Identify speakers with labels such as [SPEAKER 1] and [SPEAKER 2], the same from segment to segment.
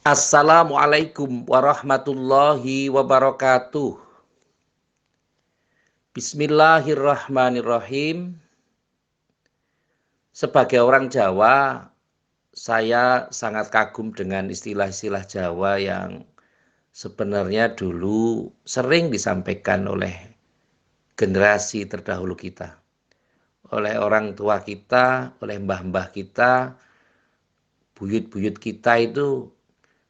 [SPEAKER 1] Assalamualaikum warahmatullahi wabarakatuh. Bismillahirrahmanirrahim. Sebagai orang Jawa, saya sangat kagum dengan istilah-istilah Jawa yang sebenarnya dulu sering disampaikan oleh generasi terdahulu kita. Oleh orang tua kita, oleh mbah-mbah kita, buyut-buyut kita itu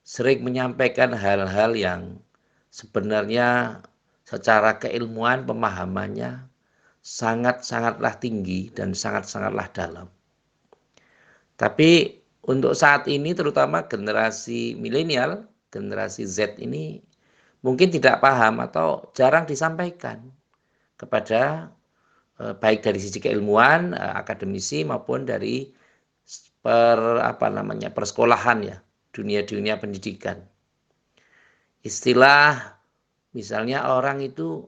[SPEAKER 1] sering menyampaikan hal-hal yang sebenarnya secara keilmuan pemahamannya sangat-sangatlah tinggi dan sangat-sangatlah dalam. Tapi untuk saat ini terutama generasi milenial, generasi Z ini mungkin tidak paham atau jarang disampaikan kepada baik dari sisi keilmuan, akademisi maupun dari persekolahan ya, dunia-dunia pendidikan. Istilah misalnya orang itu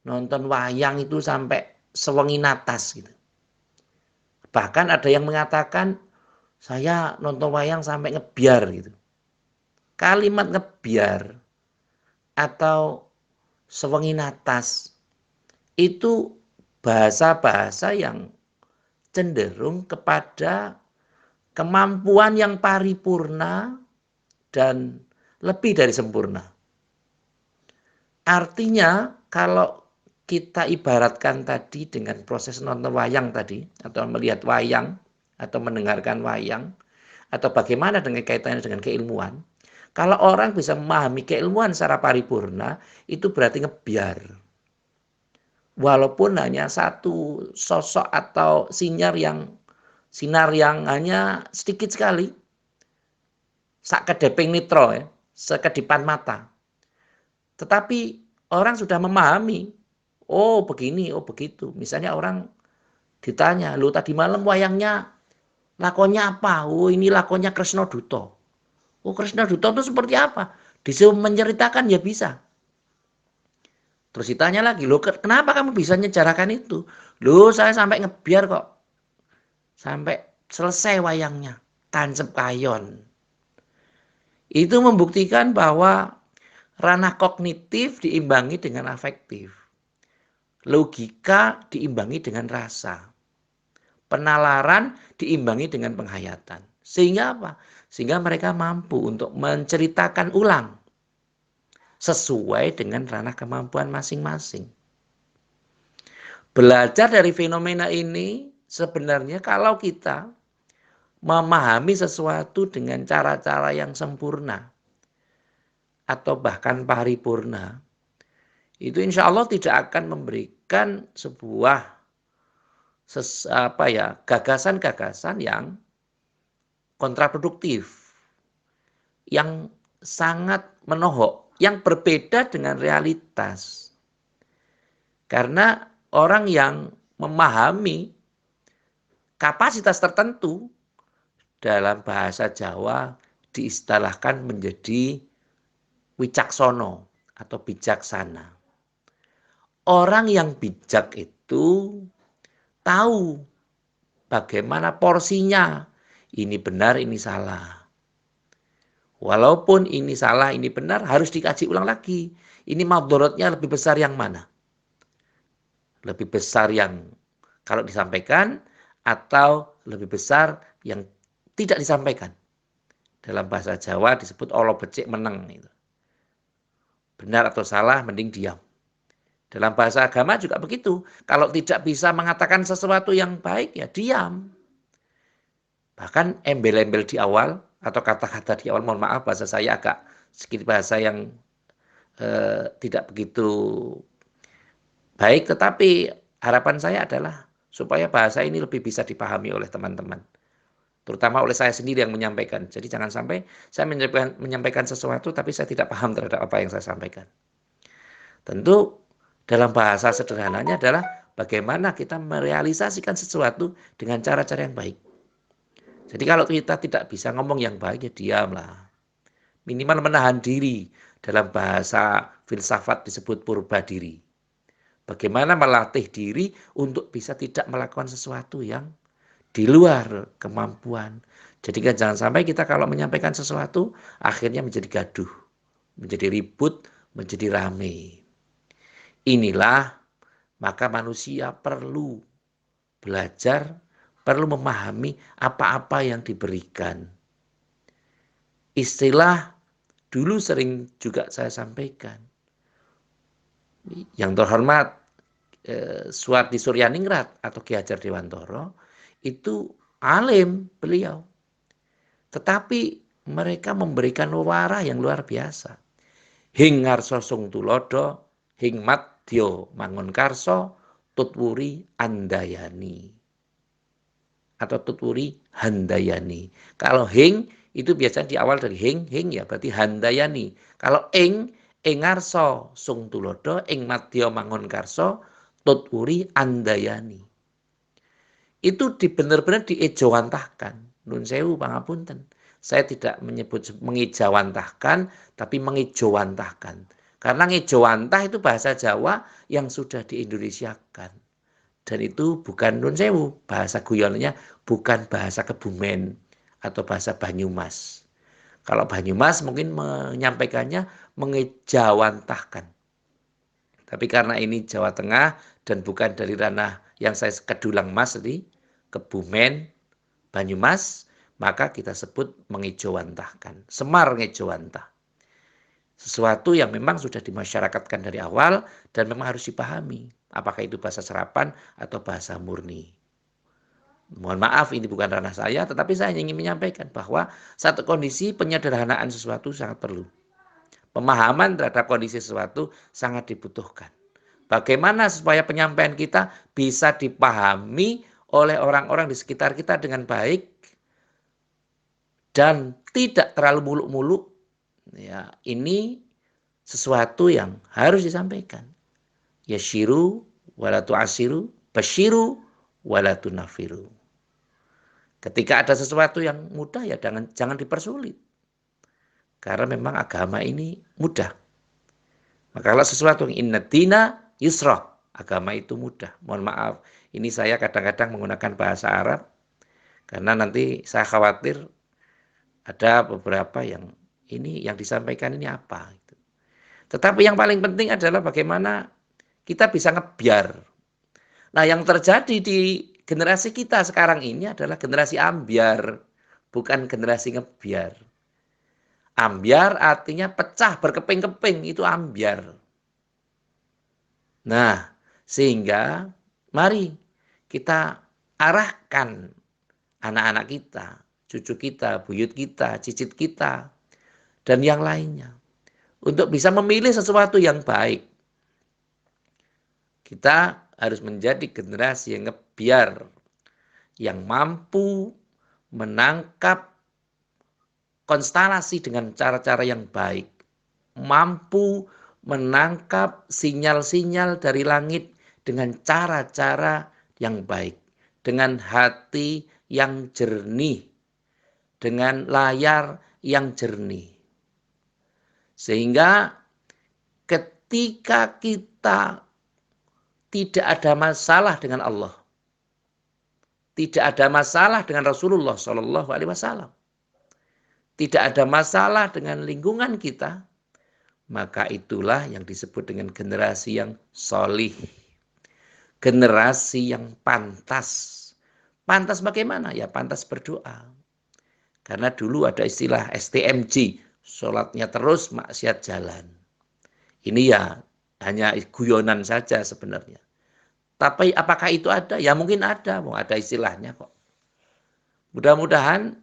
[SPEAKER 1] nonton wayang itu sampai sewengi natas gitu. Bahkan ada yang mengatakan saya nonton wayang sampai ngebiar gitu. Kalimat ngebiar atau sewengi natas itu bahasa-bahasa yang cenderung kepada kemampuan yang paripurna dan lebih dari sempurna. Artinya kalau kita ibaratkan tadi dengan proses nonton wayang tadi atau melihat wayang atau mendengarkan wayang atau bagaimana dengan kaitannya dengan keilmuan, kalau orang bisa memahami keilmuan secara paripurna itu berarti ngebiar. Walaupun hanya satu sosok atau sinar yang hanya sedikit sekali, sakedeping nitro ya, sekedipan mata. Tetapi orang sudah memahami, oh begini, oh begitu. Misalnya orang ditanya, lu tadi malam wayangnya lakonnya apa? Oh ini lakonnya Kresna Duto. Oh Kresna Duto itu seperti apa? Disuruh menceritakan ya bisa. Terus ditanya lagi, lo kenapa kamu bisa menyejarahkan itu? Lo saya sampai ngebiar kok. Sampai selesai wayangnya. Tancep kayon. Itu membuktikan bahwa ranah kognitif diimbangi dengan afektif. Logika diimbangi dengan rasa. Penalaran diimbangi dengan penghayatan. Sehingga apa? Sehingga mereka mampu untuk menceritakan ulang sesuai dengan ranah kemampuan masing-masing. Belajar dari fenomena ini sebenarnya kalau kita memahami sesuatu dengan cara-cara yang sempurna atau bahkan paripurna, itu insya Allah tidak akan memberikan sebuah gagasan-gagasan yang kontraproduktif, yang sangat menohok, yang berbeda dengan realitas. Karena orang yang memahami kapasitas tertentu dalam bahasa Jawa diistilahkan menjadi wicaksono atau bijaksana. Orang yang bijak itu tahu bagaimana porsinya. Ini benar, ini salah. Walaupun ini salah, ini benar, harus dikaji ulang lagi. Ini madharatnya lebih besar yang mana? Lebih besar yang kalau disampaikan atau lebih besar yang tidak disampaikan. Dalam bahasa Jawa disebut olo becik meneng. Benar atau salah, mending diam. Dalam bahasa agama juga begitu. Kalau tidak bisa mengatakan sesuatu yang baik, ya diam. Bahkan embel-embel di awal atau kata-kata di awal, mohon maaf bahasa saya agak sedikit bahasa yang tidak begitu baik, tetapi harapan saya adalah supaya bahasa ini lebih bisa dipahami oleh teman-teman. Terutama oleh saya sendiri yang menyampaikan. Jadi jangan sampai saya menyampaikan sesuatu tapi saya tidak paham terhadap apa yang saya sampaikan. Tentu dalam bahasa sederhananya adalah bagaimana kita merealisasikan sesuatu dengan cara-cara yang baik. Jadi kalau kita tidak bisa ngomong yang baik, ya diamlah. Minimal menahan diri. Dalam bahasa filsafat disebut purba diri. Bagaimana melatih diri untuk bisa tidak melakukan sesuatu yang di luar kemampuan. Jadi kan jangan sampai kita kalau menyampaikan sesuatu akhirnya menjadi gaduh, menjadi ribut, menjadi rame. Inilah maka manusia perlu belajar, perlu memahami apa-apa yang diberikan. Istilah dulu sering juga saya sampaikan. Yang terhormat Suwardi Suryaningrat atau Ki Hajar Dewantoro itu alim beliau. Tetapi mereka memberikan warah yang luar biasa. Hing ngarso sung tulodo, hing madya mangun karso, tutwuri andayani. Atau tutwuri handayani. Kalau hing itu biasanya di awal dari hing ya berarti handayani. Kalau ing ngarso sung tulodo, ing madya mangun karso, tutwuri andayani. Itu benar-benar diejawantahkan. Nun sewu pangapunten. Saya tidak menyebut mengejawantahkan, tapi mengejawantahkan. Karena ngejawantah itu bahasa Jawa yang sudah diindonesiakan. Dan itu bukan nun sewu, bahasa guyonnya bukan bahasa Kebumen atau bahasa Banyumas. Kalau Banyumas mungkin menyampaikannya mengejawantahkan. Tapi karena ini Jawa Tengah dan bukan dari ranah yang saya kedulang mas di Kebumen, Banyumas, maka kita sebut mengejawantahkan. Semar ngejawantah. Sesuatu yang memang sudah dimasyarakatkan dari awal dan memang harus dipahami. Apakah itu bahasa serapan atau bahasa murni. Mohon maaf ini bukan ranah saya, tetapi saya ingin menyampaikan bahwa satu kondisi penyederhanaan sesuatu sangat perlu. Pemahaman terhadap kondisi sesuatu sangat dibutuhkan. Bagaimana supaya penyampaian kita bisa dipahami oleh orang-orang di sekitar kita dengan baik dan tidak terlalu muluk-muluk. Ya, ini sesuatu yang harus disampaikan. Yashiru wala tu'asiru, basyiru wala tunafiru. Ketika ada sesuatu yang mudah ya jangan dipersulit. Karena memang agama ini mudah. Maka kalau sesuatu yang inna dina yusra, agama itu mudah. Mohon maaf, ini saya kadang-kadang menggunakan bahasa Arab karena nanti saya khawatir ada beberapa yang ini yang disampaikan ini apa. Tetapi yang paling penting adalah bagaimana kita bisa ngebiar. Nah, yang terjadi di generasi kita sekarang ini adalah generasi ambiar, bukan generasi ngebiar. Ambiar artinya pecah berkeping-keping, itu ambiar. Nah, sehingga mari kita arahkan anak-anak kita, cucu kita, buyut kita, cicit kita, dan yang lainnya. Untuk bisa memilih sesuatu yang baik. Kita harus menjadi generasi yang ngebiar, yang mampu menangkap konstelasi dengan cara-cara yang baik. Mampu menangkap sinyal-sinyal dari langit dengan cara-cara yang baik. Dengan hati yang jernih. Dengan layar yang jernih. Sehingga ketika kita tidak ada masalah dengan Allah. Tidak ada masalah dengan Rasulullah SAW. Tidak ada masalah dengan lingkungan kita, maka itulah yang disebut dengan generasi yang solih. Generasi yang pantas. Pantas bagaimana? Ya pantas berdoa. Karena dulu ada istilah STMJ, sholatnya terus maksiat jalan. Ini ya hanya guyonan saja sebenarnya. Tapi apakah itu ada? Ya mungkin ada, mau ada istilahnya kok. Mudah-mudahan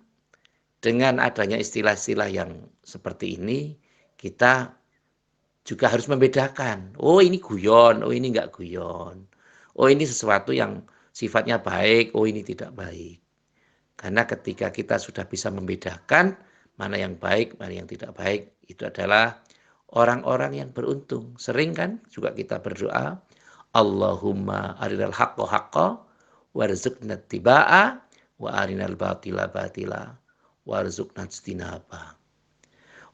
[SPEAKER 1] dengan adanya istilah-istilah yang seperti ini, kita juga harus membedakan. Oh ini guyon, oh ini enggak guyon. Oh ini sesuatu yang sifatnya baik, oh ini tidak baik. Karena ketika kita sudah bisa membedakan mana yang baik, mana yang tidak baik, itu adalah orang-orang yang beruntung. Sering kan juga kita berdoa, Allahumma arinal haqqo haqqo warzuqna tibaa wa arinal batila batila warzuqna ijtinaba.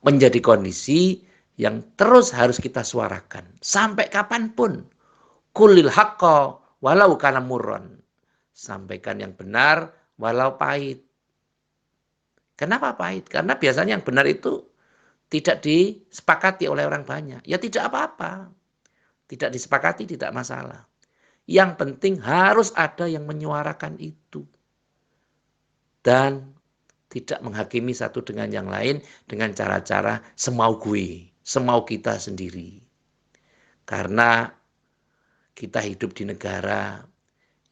[SPEAKER 1] Menjadi kondisi yang terus harus kita suarakan sampai kapanpun. Kulil haqqo walau kana murron. Sampaikan yang benar walau pahit. Kenapa pahit? Karena biasanya yang benar itu tidak disepakati oleh orang banyak. Ya tidak apa-apa. Tidak disepakati tidak masalah. Yang penting harus ada yang menyuarakan itu. Dan tidak menghakimi satu dengan yang lain dengan cara-cara semau gue, semau kita sendiri. Karena kita hidup di negara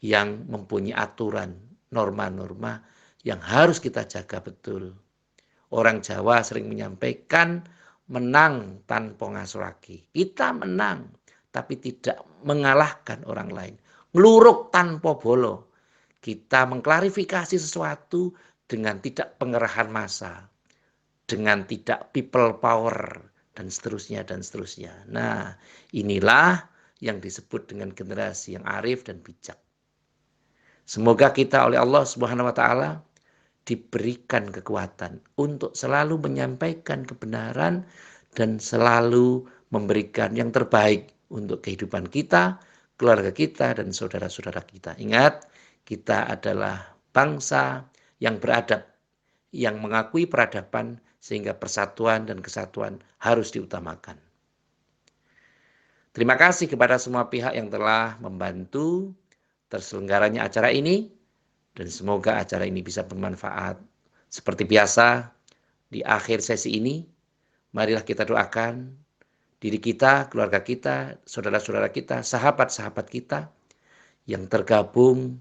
[SPEAKER 1] yang mempunyai aturan, norma-norma yang harus kita jaga betul. Orang Jawa sering menyampaikan menang tanpa ngasuraki. Kita menang, tapi tidak mengalahkan orang lain. Ngeluruk tanpa bolo. Kita mengklarifikasi sesuatu dengan tidak pengerahan massa, dengan tidak people power, dan seterusnya, dan seterusnya. Nah, inilah yang disebut dengan generasi yang arif dan bijak. Semoga kita oleh Allah Subhanahu wa taala diberikan kekuatan untuk selalu menyampaikan kebenaran dan selalu memberikan yang terbaik untuk kehidupan kita, keluarga kita, dan saudara-saudara kita. Ingat, kita adalah bangsa yang beradab, yang mengakui peradaban sehingga persatuan dan kesatuan harus diutamakan. Terima kasih kepada semua pihak yang telah membantu terselenggaranya acara ini dan semoga acara ini bisa bermanfaat. Seperti biasa, di akhir sesi ini, marilah kita doakan diri kita, keluarga kita, saudara-saudara kita, sahabat-sahabat kita yang tergabung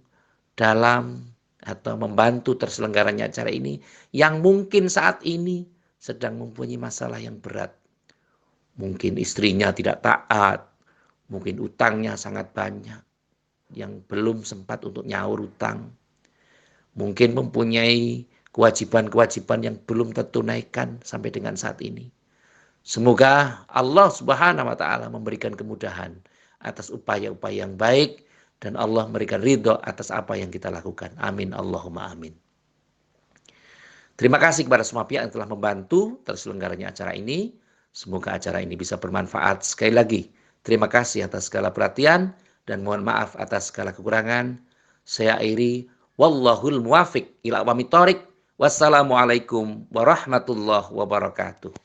[SPEAKER 1] dalam atau membantu terselenggaranya acara ini yang mungkin saat ini sedang mempunyai masalah yang berat. Mungkin istrinya tidak taat, mungkin utangnya sangat banyak yang belum sempat untuk nyaur utang. Mungkin mempunyai kewajiban-kewajiban yang belum tertunaikan sampai dengan saat ini. Semoga Allah Subhanahu wa taala memberikan kemudahan atas upaya-upaya yang baik dan Allah memberikan ridho atas apa yang kita lakukan. Amin Allahumma amin. Terima kasih kepada semua pihak yang telah membantu terselenggaranya acara ini. Semoga acara ini bisa bermanfaat. Sekali lagi, terima kasih atas segala perhatian dan mohon maaf atas segala kekurangan. Saya akhiri, wallahul muwafiq ila aqwamit thoriq. Wassalamualaikum warahmatullahi wabarakatuh.